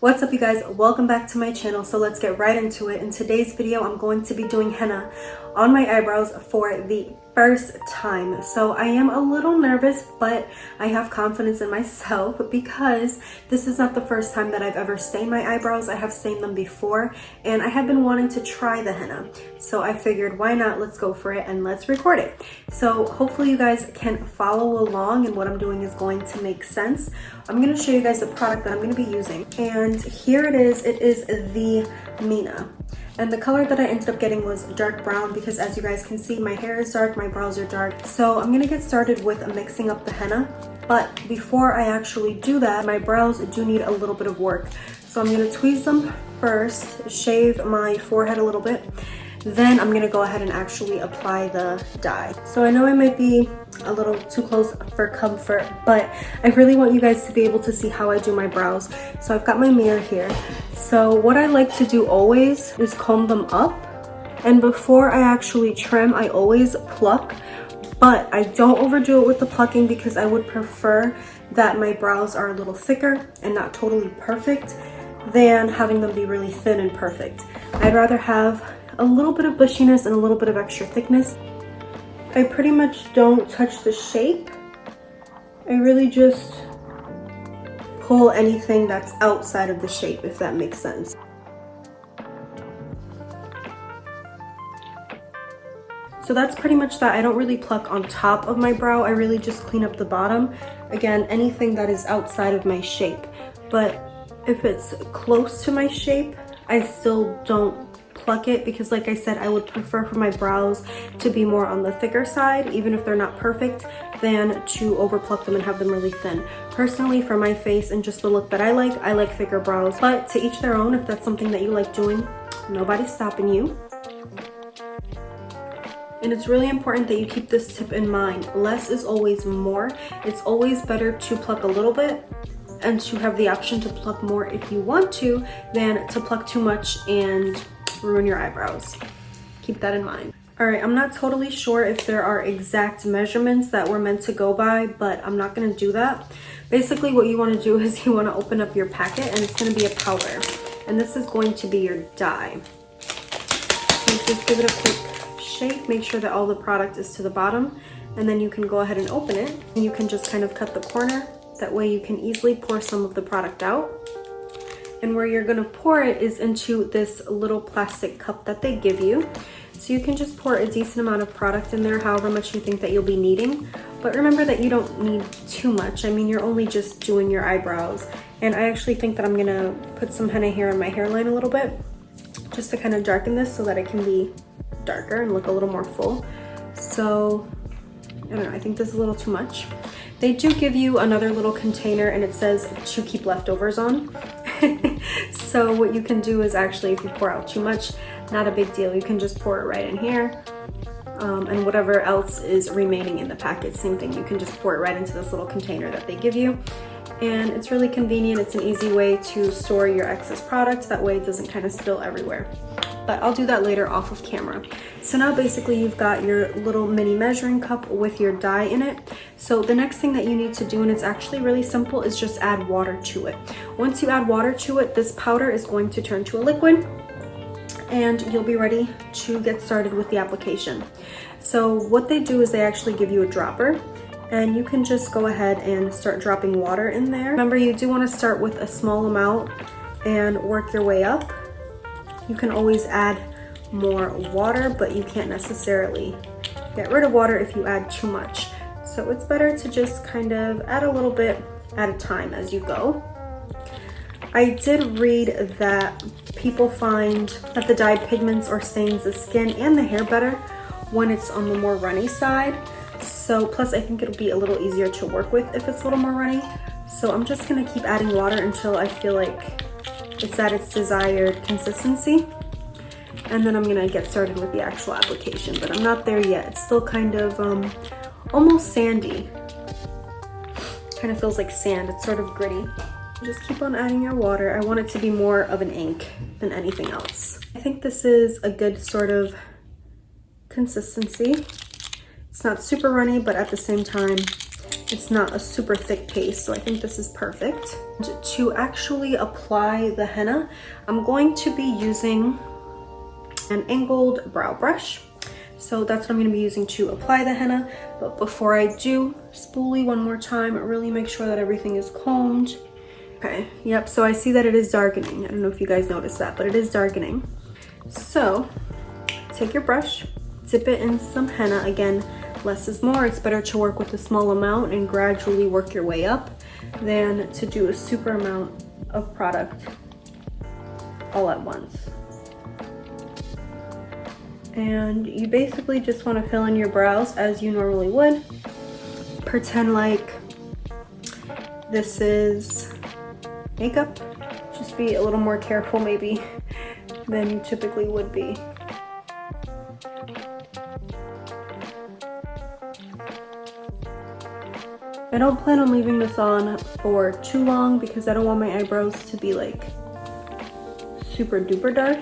What's up, you guys? Welcome back to my channel. So let's get right into it. In today's video, I'm going to be doing henna on my eyebrows for the first time. So I am a little nervous, but I have confidence in myself because this is not the first time that I've ever stained my eyebrows. I have stained them before and I have been wanting to try the henna. So I figured, why not? Let's go for it and let's record it. So hopefully you guys can follow along, and what I'm doing is going to make sense. I'm going to show you guys the product that I'm going to be using, and here it is. It is the Mina. And the color that I ended up getting was dark brown because, as you guys can see, my hair is dark, my brows are dark. So I'm gonna get started with mixing up the henna. But before I actually do that, my brows do need a little bit of work. So I'm gonna tweeze them first, shave my forehead a little bit. Then I'm gonna go ahead and actually apply the dye. So I know I might be a little too close for comfort, but I really want you guys to be able to see how I do my brows. So I've got my mirror here. So what I like to do always is comb them up. And before I actually trim, I always pluck, but I don't overdo it with the plucking because I would prefer that my brows are a little thicker and not totally perfect than having them be really thin and perfect. I'd rather have a little bit of bushiness and a little bit of extra thickness. I pretty much don't touch the shape. I really just pull anything that's outside of the shape, if that makes sense. So that's pretty much that. I don't really pluck on top of my brow. I really just clean up the bottom. Again, anything that is outside of my shape. But if it's close to my shape, I still don't pluck it because, like I said, I would prefer for my brows to be more on the thicker side, even if they're not perfect, than to overpluck them and have them really thin. Personally, for my face and just the look that I like thicker brows, but to each their own. If that's something that you like doing, nobody's stopping you. And it's really important that you keep this tip in mind. Less is always more. It's always better to pluck a little bit and to have the option to pluck more if you want to, than to pluck too much and ruin your eyebrows. Keep that in mind. All right, I'm not totally sure if there are exact measurements that we're meant to go by, but I'm not gonna do that. Basically, what you wanna do is you wanna open up your packet, and it's gonna be a powder. And this is going to be your dye. So just give it a quick shake, make sure that all the product is to the bottom, and then you can go ahead and open it. And you can just kind of cut the corner. That way you can easily pour some of the product out. And where you're gonna pour it is into this little plastic cup that they give you. So you can just pour a decent amount of product in there, however much you think that you'll be needing. But remember that you don't need too much. I mean, you're only just doing your eyebrows. And I actually think that I'm gonna put some henna here on my hairline a little bit, just to kind of darken this so that it can be darker and look a little more full. So, I don't know, I think this is a little too much. They do give you another little container and it says to keep leftovers on. So what you can do is actually, if you pour out too much, not a big deal. You can just pour it right in here. And whatever else is remaining in the packet, same thing. You can just pour it right into this little container that they give you. And it's really convenient. It's an easy way to store your excess product. That way it doesn't kind of spill everywhere. But I'll do that later off of camera. So now basically you've got your little mini measuring cup with your dye in it. So the next thing that you need to do, and it's actually really simple, is just add water to it. Once you add water to it, this powder is going to turn to a liquid and you'll be ready to get started with the application. So what they do is they actually give you a dropper, and you can just go ahead and start dropping water in there. Remember, you do want to start with a small amount and work your way up. You can always add more water, but you can't necessarily get rid of water if you add too much. So it's better to just kind of add a little bit at a time as you go. I did read that people find that the dyed pigments or stains the skin and the hair better when it's on the more runny side. So plus I think it'll be a little easier to work with if it's a little more runny. So I'm just gonna keep adding water until I feel like it's at its desired consistency. And then I'm gonna get started with the actual application, but I'm not there yet. It's still kind of almost sandy. Kind of feels like sand. It's sort of gritty. Just keep on adding your water. I want it to be more of an ink than anything else. I think this is a good sort of consistency. It's not super runny, but at the same time, It's not a super thick paste, so I think this is perfect. To actually apply the henna, I'm going to be using an angled brow brush. So that's what I'm going to be using to apply the henna. But before I do, spoolie one more time, really make sure that everything is combed. Okay, yep, so I see that it is darkening. I don't know if you guys noticed that, but it is darkening. So take your brush, dip it in some henna. Again, less is more. It's better to work with a small amount and gradually work your way up than to do a super amount of product all at once. And you basically just want to fill in your brows as you normally would. Pretend like this is makeup. Just be a little more careful maybe than you typically would be. I don't plan on leaving this on for too long because I don't want my eyebrows to be like super duper dark.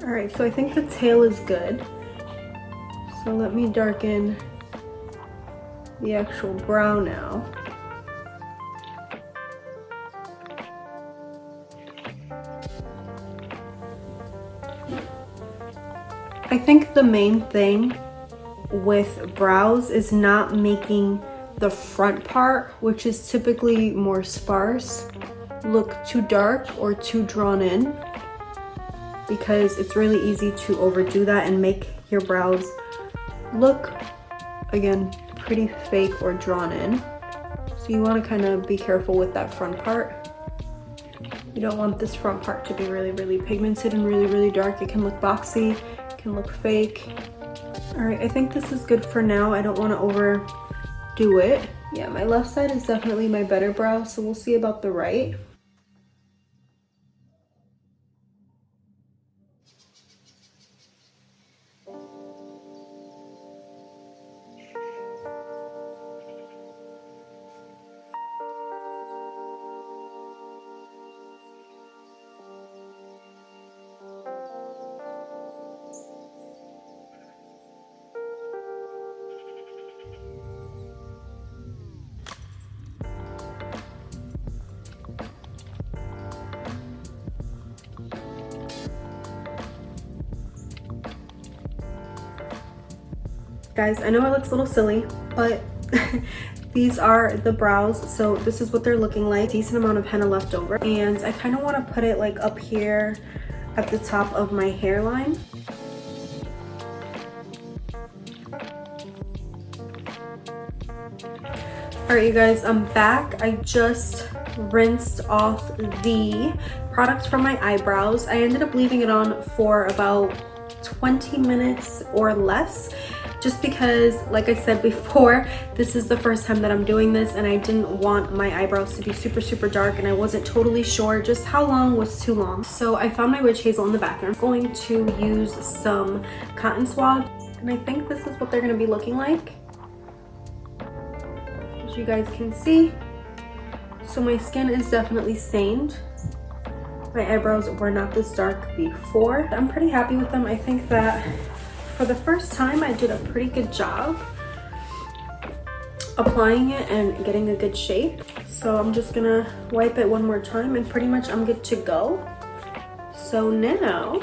All right, so I think the tail is good. So let me darken the actual brow now. I think the main thing with brows is not making the front part, which is typically more sparse, look too dark or too drawn in, because it's really easy to overdo that and make your brows look, again, pretty fake or drawn in. So you want to kind of be careful with that front part. You don't want this front part to be really, really pigmented and really, really dark. It can look boxy, it can look fake. All right, I think this is good for now. I don't want to overdo it. Yeah, my left side is definitely my better brow, so we'll see about the right. Guys, I know it looks a little silly, but these are the brows. So this is what they're looking like. Decent amount of henna left over. And I kind of want to put it like up here at the top of my hairline. All right, you guys, I'm back. I just rinsed off the product from my eyebrows. I ended up leaving it on for about 20 minutes or less, just because, like I said before, this is the first time that I'm doing this and I didn't want my eyebrows to be super, super dark, and I wasn't totally sure just how long was too long. So I found my witch hazel in the bathroom. I'm going to use some cotton swabs, and I think this is what they're gonna be looking like. As you guys can see, so my skin is definitely stained. My eyebrows were not this dark before. I'm pretty happy with them. I think that for the first time, I did a pretty good job applying it and getting a good shape. So I'm just gonna wipe it one more time and pretty much I'm good to go. So now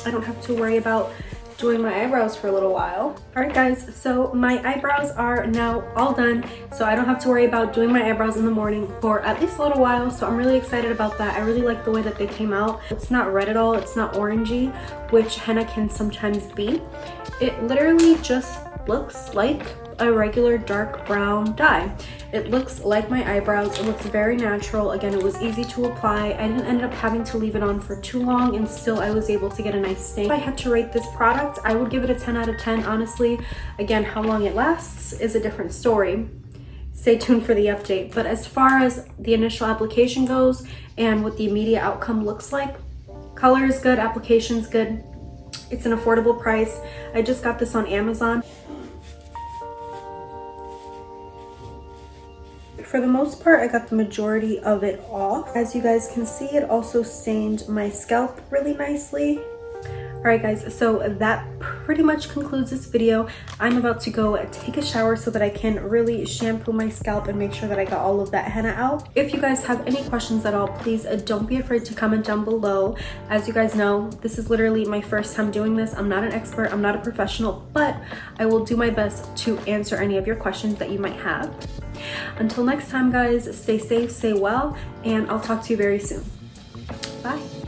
I don't have to worry about doing my eyebrows for a little while. All right guys, so my eyebrows are now all done, so I don't have to worry about doing my eyebrows in the morning for at least a little while. So I'm really excited about that. I really like the way that they came out. It's not red at all, it's not orangey, which henna can sometimes be. It literally just looks like a regular dark brown dye. It looks like my eyebrows. It looks very natural. Again, it was easy to apply. I didn't end up having to leave it on for too long, and still I was able to get a nice stain. If I had to rate this product, I would give it a 10 out of 10, honestly. Again, how long it lasts is a different story. Stay tuned for the update. But as far as the initial application goes and what the immediate outcome looks like, color is good, application's good. It's an affordable price. I just got this on Amazon. for the most part, I got the majority of it off. As you guys can see, it also stained my scalp really nicely. Alright guys, so that pretty much concludes this video. I'm about to go take a shower so that I can really shampoo my scalp and make sure that I got all of that henna out. If you guys have any questions at all, please don't be afraid to comment down below. As you guys know, this is literally my first time doing this. I'm not an expert, I'm not a professional, but I will do my best to answer any of your questions that you might have. Until next time guys, stay safe, stay well, and I'll talk to you very soon. Bye.